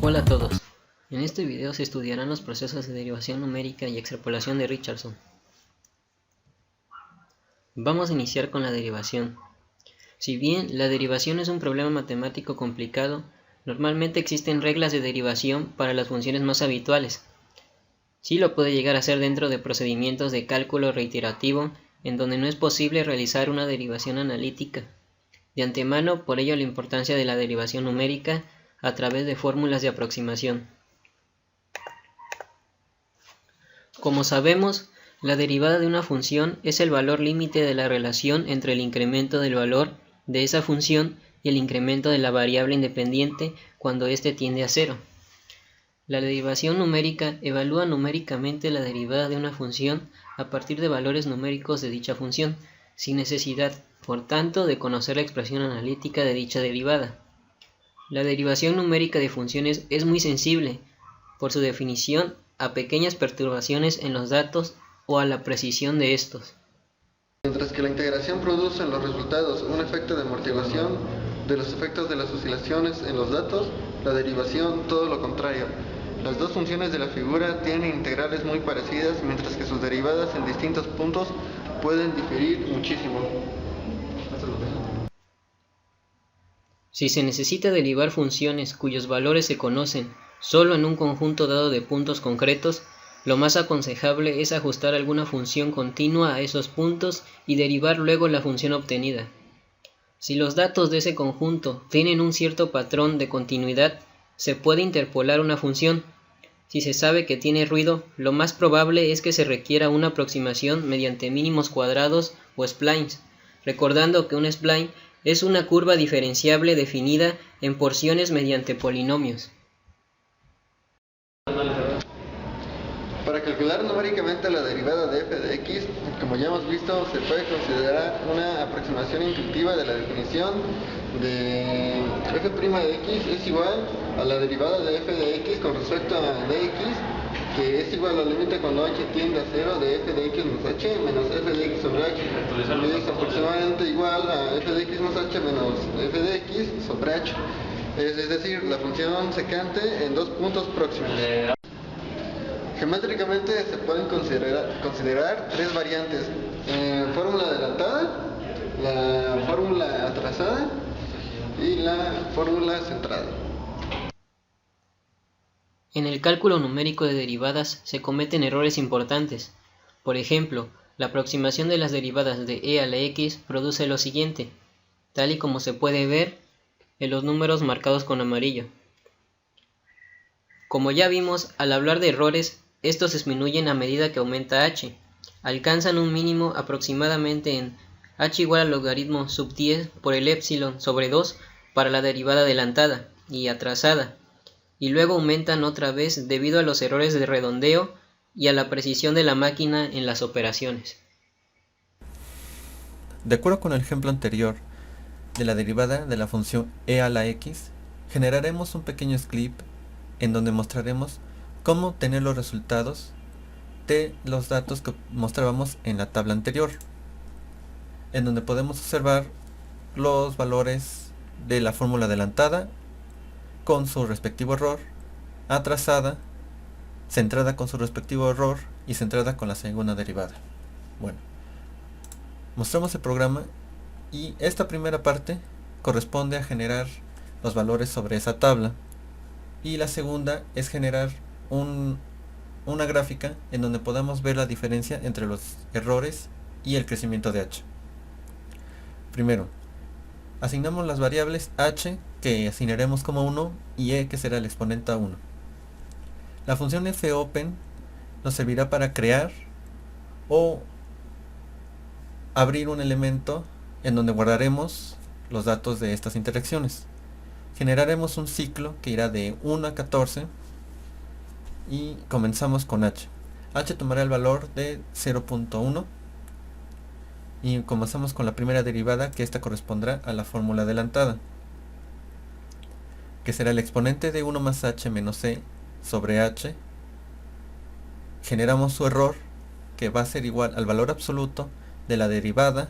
Hola a todos. En este video se estudiarán los procesos de derivación numérica y extrapolación de Richardson. Vamos a iniciar con la derivación. Si bien la derivación es un problema matemático complicado, normalmente existen reglas de derivación para las funciones más habituales. Sí lo puede llegar a ser dentro de procedimientos de cálculo reiterativo, en donde no es posible realizar una derivación analítica. De antemano, por ello la importancia de la derivación numérica a través de fórmulas de aproximación. Como sabemos, la derivada de una función es el valor límite de la relación entre el incremento del valor de esa función y el incremento de la variable independiente cuando éste tiende a cero. La derivación numérica evalúa numéricamente la derivada de una función a partir de valores numéricos de dicha función, sin necesidad, por tanto, de conocer la expresión analítica de dicha derivada. La derivación numérica de funciones es muy sensible, por su definición, a pequeñas perturbaciones en los datos o a la precisión de estos. Mientras que la integración produce en los resultados un efecto de amortiguación de los efectos de las oscilaciones en los datos, la derivación todo lo contrario. Las dos funciones de la figura tienen integrales muy parecidas, mientras que sus derivadas en distintos puntos pueden diferir muchísimo. Si se necesita derivar funciones cuyos valores se conocen solo en un conjunto dado de puntos concretos, lo más aconsejable es ajustar alguna función continua a esos puntos y derivar luego la función obtenida. Si los datos de ese conjunto tienen un cierto patrón de continuidad, se puede interpolar una función. Si se sabe que tiene ruido, lo más probable es que se requiera una aproximación mediante mínimos cuadrados o splines, recordando que un spline es una curva diferenciable definida en porciones mediante polinomios. Para calcular numéricamente la derivada de f de x, como ya hemos visto, se puede considerar una aproximación intuitiva de la definición de f' de x es igual a la derivada de f de x con respecto a dx, que es igual al límite cuando h tiende a 0 de f de x más h menos f de x sobre h, que es aproximadamente igual a f de x más h menos f de x sobre h, es decir, la función secante en dos puntos próximos. Geométricamente se pueden considerar tres variantes: fórmula adelantada, la fórmula atrasada y la fórmula centrada. En el cálculo numérico de derivadas se cometen errores importantes. Por ejemplo, la aproximación de las derivadas de e a la x produce lo siguiente, tal y como se puede ver en los números marcados con amarillo. Como ya vimos, al hablar de errores, estos disminuyen a medida que aumenta h. Alcanzan un mínimo aproximadamente en h igual al logaritmo sub 10 por el epsilon sobre 2 para la derivada adelantada y atrasada, y luego aumentan otra vez debido a los errores de redondeo y a la precisión de la máquina en las operaciones. De acuerdo con el ejemplo anterior de la derivada de la función e a la x, generaremos un pequeño clip en donde mostraremos cómo obtener los resultados de los datos que mostrábamos en la tabla anterior, en donde podemos observar los valores de la fórmula adelantada con su respectivo error, atrasada, centrada con su respectivo error y centrada con la segunda derivada. Bueno, mostramos el programa y esta primera parte corresponde a generar los valores sobre esa tabla, y la segunda es generar una gráfica en donde podamos ver la diferencia entre los errores y el crecimiento de h. Primero, asignamos las variables h, que asignaremos como 1, y e, que será el exponente a 1. La función fopen nos servirá para crear o abrir un elemento en donde guardaremos los datos de estas interacciones. Generaremos un ciclo que irá de 1 a 14 y comenzamos con h. h tomará el valor de 0.1 y comenzamos con la primera derivada, que esta correspondrá a la fórmula adelantada, que será el exponente de 1 más h menos e sobre h. Generamos su error, que va a ser igual al valor absoluto de la derivada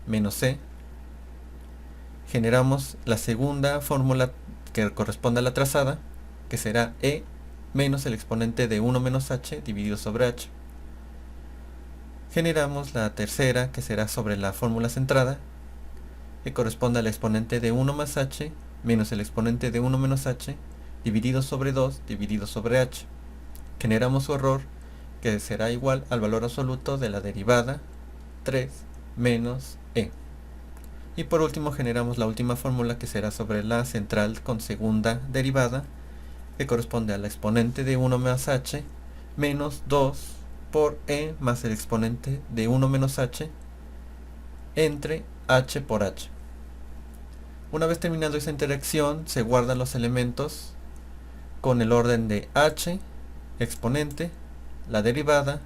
menos e. Generamos la segunda fórmula, que corresponde a la trazada, que será e menos el exponente de 1 menos h dividido sobre h. Generamos la tercera, que será sobre la fórmula centrada, que corresponde al exponente de 1 más h menos el exponente de 1 menos h dividido sobre 2 dividido sobre h. Generamos su error, que será igual al valor absoluto de la derivada 3 menos e. Y por último generamos la última fórmula, que será sobre la central con segunda derivada, que corresponde al exponente de 1 más h menos 2 por e más el exponente de 1 menos h entre h por h. Una vez terminando esa interacción, se guardan los elementos con el orden de h, exponente, la derivada,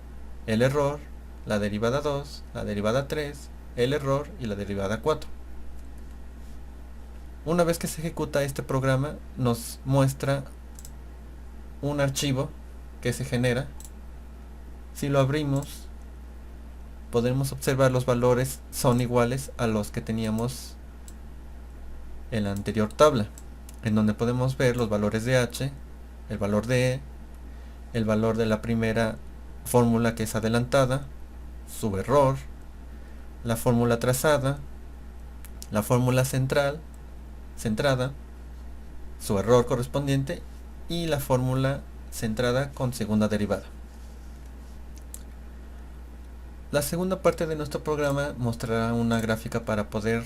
el error, la derivada 2, la derivada 3, el error y la derivada 4. Una vez que se ejecuta este programa, nos muestra un archivo que se genera. Si lo abrimos, podemos observar los valores son iguales a los que teníamos en la anterior tabla, en donde podemos ver los valores de h, el valor de e, el valor de la primera fórmula que es adelantada, su error, la fórmula trazada, la fórmula centrada, su error correspondiente y la fórmula centrada con segunda derivada. La segunda parte de nuestro programa mostrará una gráfica para poder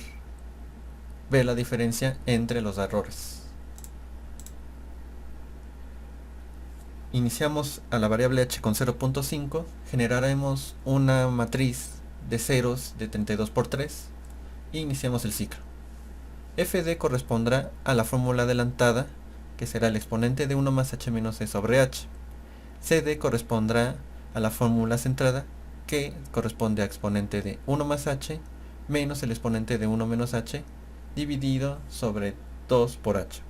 ver la diferencia entre los errores. Iniciamos a la variable h con 0.5, generaremos una matriz de ceros de 32 por 3 e iniciamos el ciclo. fd correspondrá a la fórmula adelantada, que será el exponente de 1 más h menos e sobre h. cd correspondrá a la fórmula centrada, que corresponde a exponente de 1 más h menos el exponente de 1 menos h dividido sobre 2 por h.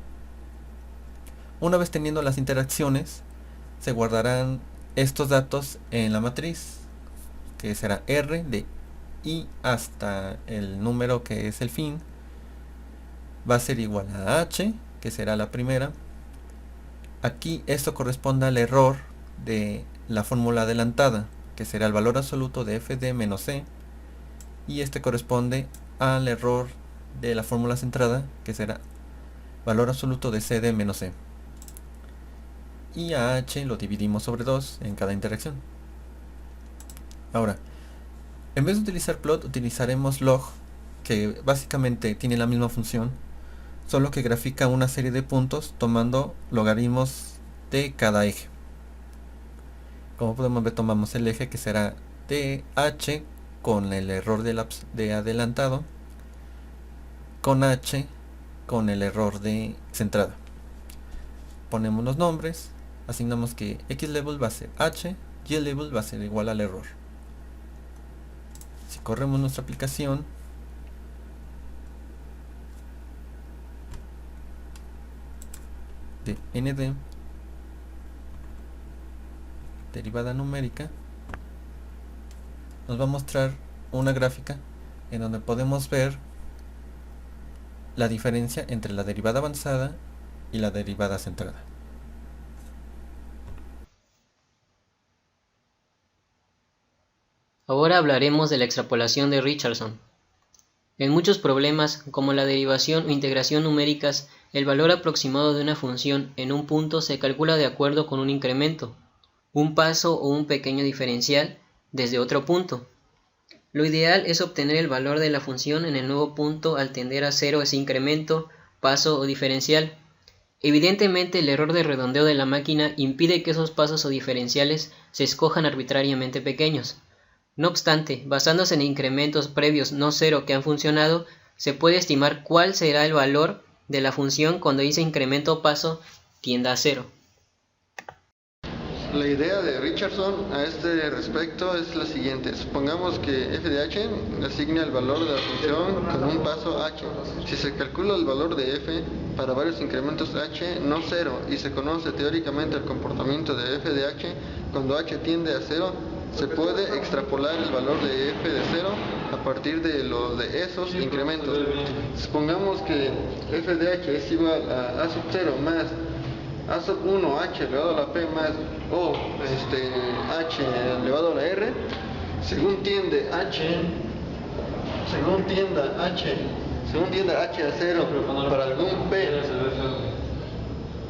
Una vez teniendo las interacciones, se guardarán estos datos en la matriz, que será r de i hasta el número que es el fin, va a ser igual a h, que será la primera. Aquí esto corresponde al error de la fórmula adelantada, que será el valor absoluto de fd menos e, y este corresponde al error de la fórmula centrada, que será valor absoluto de cd menos e. Y a h lo dividimos sobre 2 en cada interacción. Ahora, en vez de utilizar plot, utilizaremos log, que básicamente tiene la misma función, solo que grafica una serie de puntos tomando logaritmos de cada eje. Como podemos ver, tomamos el eje que será dh con el error de adelantado, con h con el error de centrada. Ponemos los nombres, asignamos que xlabel va a ser h, ylabel va a ser igual al error. Si corremos nuestra aplicación, de nd derivada numérica, nos va a mostrar una gráfica en donde podemos ver la diferencia entre la derivada avanzada y la derivada centrada. Ahora hablaremos de la extrapolación de Richardson. En muchos problemas, como la derivación o integración numéricas, el valor aproximado de una función en un punto se calcula de acuerdo con un incremento, un paso o un pequeño diferencial desde otro punto. Lo ideal es obtener el valor de la función en el nuevo punto al tender a cero ese incremento, paso o diferencial. Evidentemente, el error de redondeo de la máquina impide que esos pasos o diferenciales se escojan arbitrariamente pequeños. No obstante, basándose en incrementos previos no cero que han funcionado, se puede estimar cuál será el valor de la función cuando ese incremento o paso tienda a cero. La idea de Richardson a este respecto es la siguiente. Supongamos que f de h asigna el valor de la función con un paso h. Si se calcula el valor de f para varios incrementos h no cero y se conoce teóricamente el comportamiento de f de h cuando h tiende a cero, se puede extrapolar el valor de f de 0 a partir de esos incrementos. Supongamos que f de h es igual a sub 0 más a sub 1 h elevado a la p más o h elevado a la r, según tienda h a 0 para algún p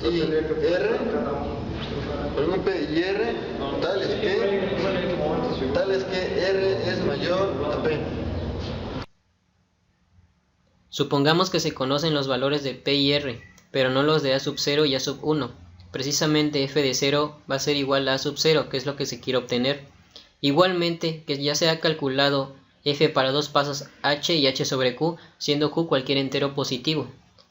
y r, algún p y r, tales que r es mayor a p. Supongamos que se conocen los valores de p y r, pero no los de a sub 0 y a sub 1. Precisamente f de 0 va a ser igual a sub 0, que es lo que se quiere obtener. Igualmente, que ya se ha calculado f para dos pasos h y h sobre q, siendo q cualquier entero positivo.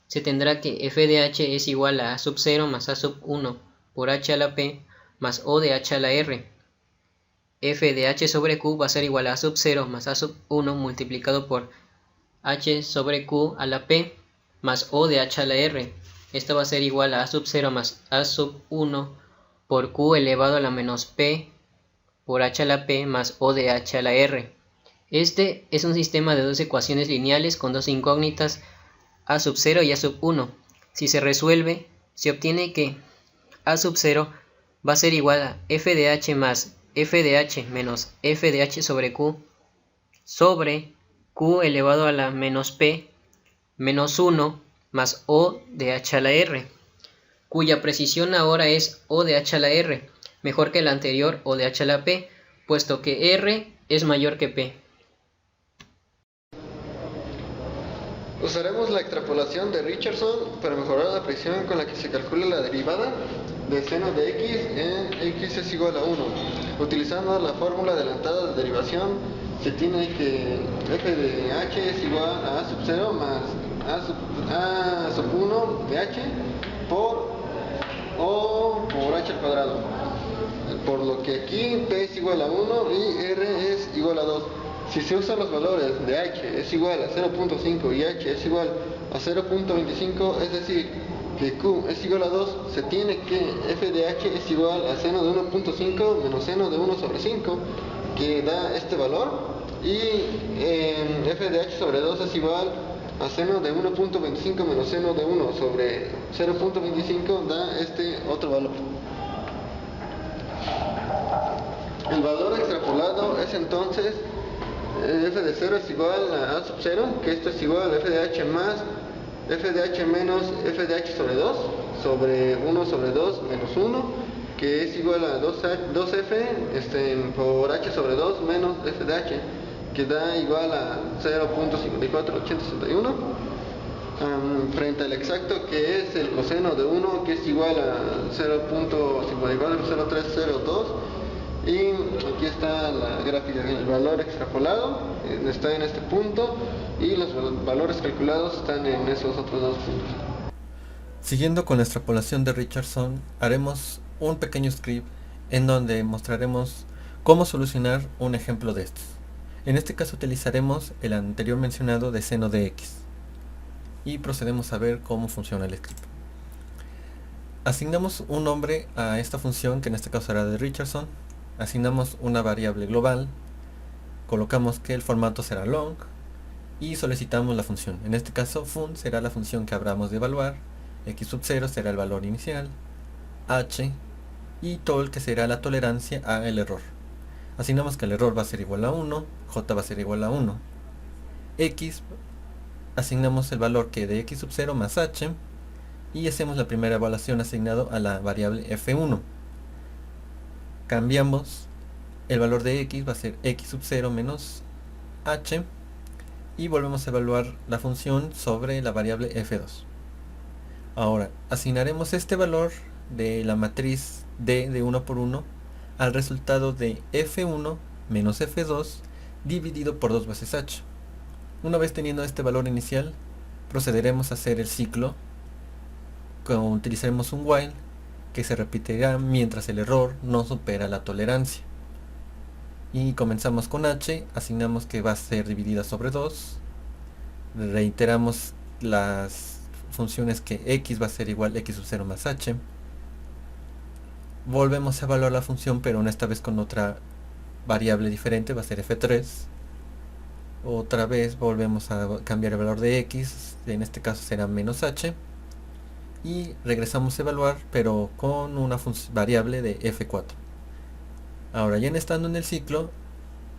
Se tendrá que f de h es igual a sub 0 más a sub 1 por h a la p más o de h a la r. F de h sobre q va a ser igual a sub 0 más a sub 1 multiplicado por h sobre q a la p más o de h a la r. Esto va a ser igual a sub 0 más a sub 1 por q elevado a la menos p por h a la p más o de h a la r. Este es un sistema de dos ecuaciones lineales con dos incógnitas a sub 0 y a sub 1. Si se resuelve, se obtiene que a sub 0 va a ser igual a f de h más f de h menos f de h sobre q elevado a la menos p menos 1 más o de h a la r, cuya precisión ahora es o de h a la r, mejor que la anterior o de h a la p, puesto que r es mayor que p. Usaremos la extrapolación de Richardson para mejorar la precisión con la que se calcula la derivada de seno de x en x es igual a 1. Utilizando la fórmula adelantada de derivación, se tiene que f de h es igual a sub 0 más a sub 1 de h por o por h al cuadrado. Por lo que aquí p es igual a 1 y r es igual a 2. Si se usan los valores de h es igual a 0.5 y h es igual a 0.25, es decir, que q es igual a 2, se tiene que f de h es igual a seno de 1.5 menos seno de 1 sobre 5, que da este valor, y f de h sobre 2 es igual a seno de 1.25 menos seno de 1 sobre 0.25, da este otro valor. El valor extrapolado es entonces f de 0 es igual a sub 0, que esto es igual a f de h más f de h menos f de h sobre 2 sobre 1 sobre 2 menos 1, que es igual a 2f por h sobre 2 menos f de h, que da igual a 0.54861, frente al exacto, que es el coseno de 1, que es igual a 0.540302. Y aquí está la gráfica, el valor extrapolado está en este punto y los valores calculados están en esos otros dos puntos. Siguiendo con la extrapolación de Richardson, haremos un pequeño script en donde mostraremos cómo solucionar un ejemplo de estos. En este caso utilizaremos el anterior mencionado de seno de x y procedemos a ver cómo funciona el script. Asignamos un nombre a esta función, que en este caso será de Richardson. Asignamos una variable global, colocamos que el formato será long y solicitamos la función. En este caso fun será la función que habremos de evaluar, x sub 0 será el valor inicial, h y tol, que será la tolerancia a el error. Asignamos que el error va a ser igual a 1, j va a ser igual a 1, x asignamos el valor que de x sub 0 más h y hacemos la primera evaluación asignado a la variable f1. Cambiamos el valor de x, va a ser x sub 0 menos h y volvemos a evaluar la función sobre la variable f2. Ahora asignaremos este valor de la matriz D de 1 por 1 al resultado de f1 menos f2 dividido por 2 veces h. Una vez teniendo este valor inicial, procederemos a hacer el ciclo. Utilizaremos un while que se repetirá mientras el error no supera la tolerancia. Y comenzamos con h, asignamos que va a ser dividida sobre 2, reiteramos las funciones que x va a ser igual a x sub 0 más h, volvemos a evaluar la función, pero esta vez con otra variable diferente, va a ser f3, otra vez volvemos a cambiar el valor de x, en este caso será menos h, y regresamos a evaluar, pero con una variable de f4. Ahora, ya estando en el ciclo,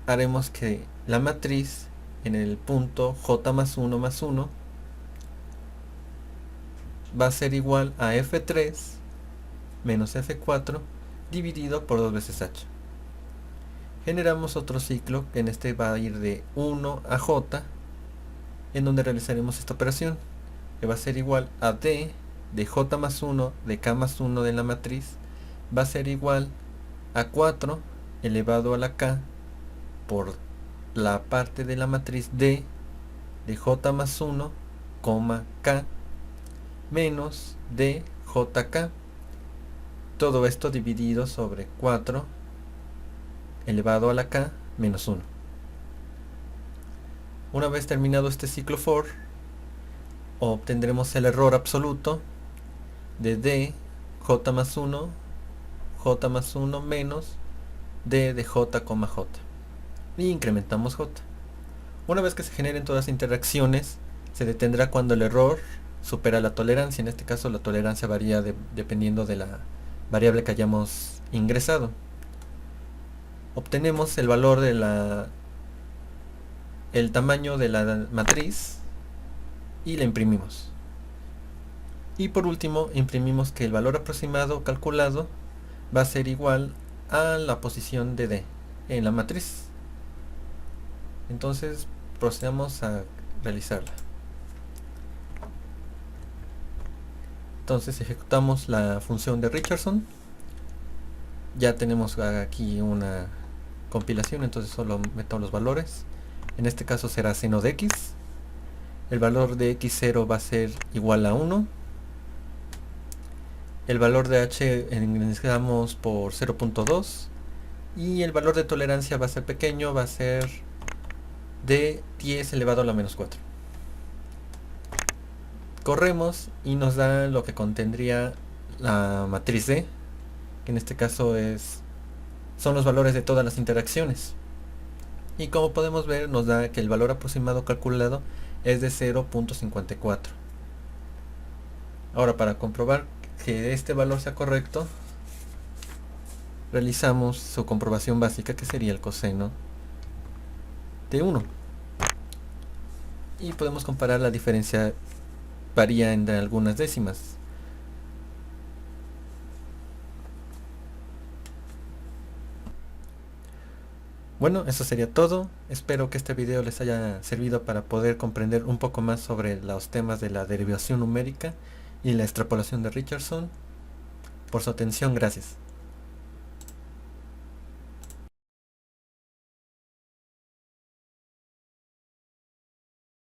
haremos que la matriz en el punto j más 1 más 1 va a ser igual a f3 menos f4 dividido por 2 veces h. Generamos otro ciclo que en este va a ir de 1 a j, en donde realizaremos esta operación, que va a ser igual a d de j más 1 de k más 1 de la matriz, va a ser igual a 4 elevado a la k por la parte de la matriz d de j más 1, k menos d jk. Todo esto dividido sobre 4 elevado a la k menos 1. Una vez terminado este ciclo for, obtendremos el error absoluto de d j más 1 menos d de j, j, y incrementamos j. Una vez que se generen todas las interacciones, se detendrá cuando el error supera la tolerancia. En este caso la tolerancia varía dependiendo de la variable que hayamos ingresado. Obtenemos el valor de el tamaño de la matriz y la imprimimos. Y por último, imprimimos que el valor aproximado calculado va a ser igual a la posición de d en la matriz. Entonces procedamos a realizarla. Entonces ejecutamos la función de Richardson. Ya tenemos aquí una compilación, entonces solo metamos los valores. En este caso será seno de x. El valor de x0 va a ser igual a 1. El valor de h ingresamos por 0.2. Y el valor de tolerancia va a ser pequeño, va a ser de 10 elevado a la menos 4. Corremos y nos da lo que contendría la matriz D, que en este caso son los valores de todas las interacciones. Y como podemos ver, nos da que el valor aproximado calculado es de 0.54. Ahora, para comprobar que este valor sea correcto, realizamos su comprobación básica, que sería el coseno de 1. Y podemos comparar la diferencia, varía entre algunas décimas. Bueno, eso sería todo. Espero que este video les haya servido para poder comprender un poco más sobre los temas de la derivación numérica y la extrapolación de Richardson. Por su atención, gracias.